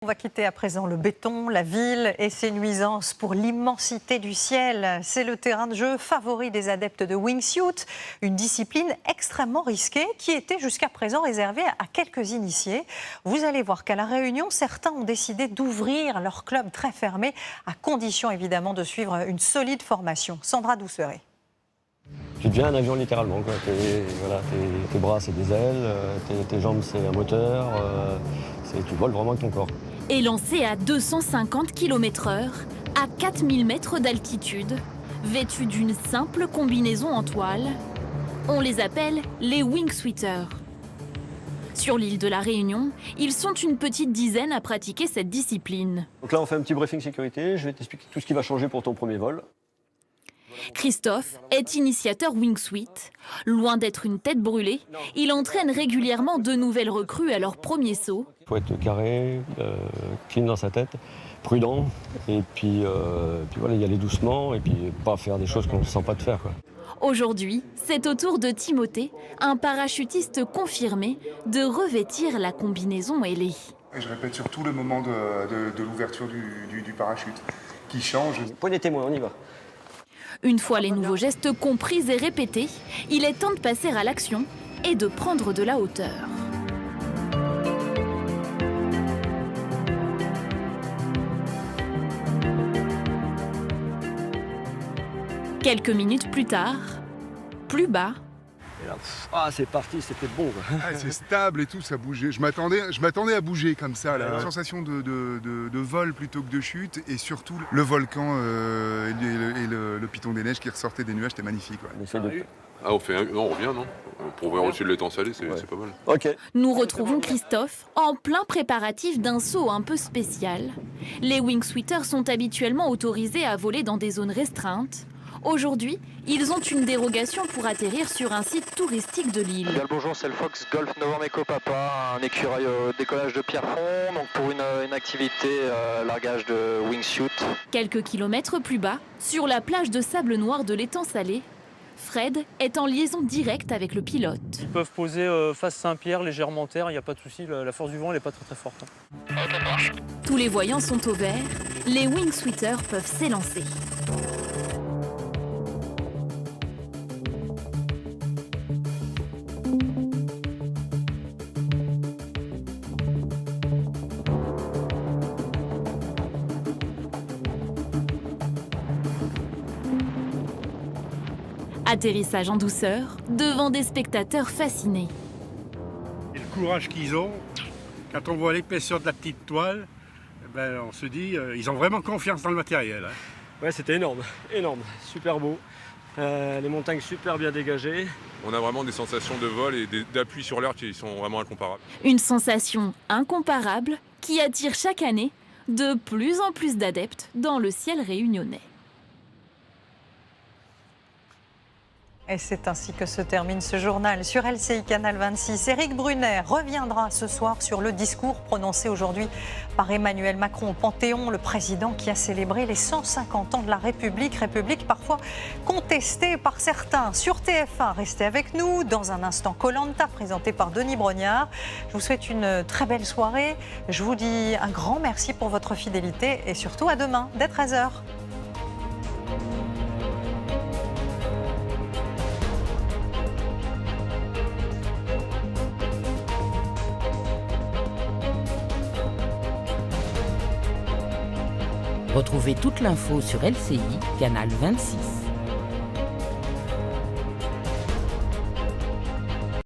On va quitter à présent le béton, la ville et ses nuisances pour l'immensité du ciel. C'est le terrain de jeu favori des adeptes de wingsuit, une discipline extrêmement risquée qui était jusqu'à présent réservée à quelques initiés. Vous allez voir qu'à La Réunion, certains ont décidé d'ouvrir leur club très fermé, à condition évidemment de suivre une solide formation. Sandra Douceret. Tu deviens un avion littéralement, quoi. Tes bras c'est des ailes, tes jambes c'est un moteur, tu voles vraiment avec ton corps. Et lancé à 250 km/h, à 4000 mètres d'altitude, vêtus d'une simple combinaison en toile, on les appelle les wingsuiters. Sur l'île de La Réunion, ils sont une petite dizaine à pratiquer cette discipline. Donc là on fait un petit briefing sécurité, je vais t'expliquer tout ce qui va changer pour ton premier vol. Christophe est initiateur wingsuit. Loin d'être une tête brûlée, il entraîne régulièrement de nouvelles recrues à leur premier saut. Il faut être carré, clean dans sa tête, prudent, et puis voilà, y aller doucement, et puis pas faire des choses qu'on ne sent pas de faire, quoi. Aujourd'hui, c'est au tour de Timothée, un parachutiste confirmé, de revêtir la combinaison ailée. Et je répète surtout le moment de l'ouverture du parachute qui change. Poignée témoin, on y va. Une fois les nouveaux gestes compris et répétés, il est temps de passer à l'action et de prendre de la hauteur. Quelques minutes plus tard, plus bas. Et là, c'est parti, c'était bon, quoi. Ah, c'est stable et tout, ça bougeait. Je m'attendais à bouger comme ça. Là. La sensation de vol plutôt que de chute, et surtout le volcan et le piton des neiges qui ressortait des nuages, c'était magnifique. Ouais. On essaie de... Ah, on revient, non? Pour voir au-dessus de l'étang salé, c'est pas mal. Ok. Nous retrouvons Christophe en plein préparatif d'un saut un peu spécial. Les wingsuiters sont habituellement autorisés à voler dans des zones restreintes. Aujourd'hui, ils ont une dérogation pour atterrir sur un site touristique de l'île. Bonjour, c'est le Fox Golf Novembre Eco Papa, un écureuil au décollage de Pierrefonds, donc pour une activité largage de wingsuit. Quelques kilomètres plus bas, sur la plage de sable noir de l'étang salé, Fred est en liaison directe avec le pilote. Ils peuvent poser face Saint-Pierre, légèrement terre, il n'y a pas de souci, la force du vent n'est pas très forte. Tous les voyants sont au vert, les wingsuiters peuvent s'élancer. Atterrissage en douceur, devant des spectateurs fascinés. Et le courage qu'ils ont, quand on voit l'épaisseur de la petite toile, on se dit ils ont vraiment confiance dans le matériel. Hein. Ouais, c'était énorme, super beau. Les montagnes super bien dégagées. On a vraiment des sensations de vol et d'appui sur l'air qui sont vraiment incomparables. Une sensation incomparable qui attire chaque année de plus en plus d'adeptes dans le ciel réunionnais. Et c'est ainsi que se termine ce journal sur LCI Canal 26. Éric Brunet reviendra ce soir sur le discours prononcé aujourd'hui par Emmanuel Macron au Panthéon, le président qui a célébré les 150 ans de la République, République parfois contestée par certains. Sur TF1, restez avec nous. Dans un instant, Koh-Lanta, présenté par Denis Brognard. Je vous souhaite une très belle soirée. Je vous dis un grand merci pour votre fidélité et surtout à demain, dès 13h. Retrouvez toute l'info sur LCI, canal 26.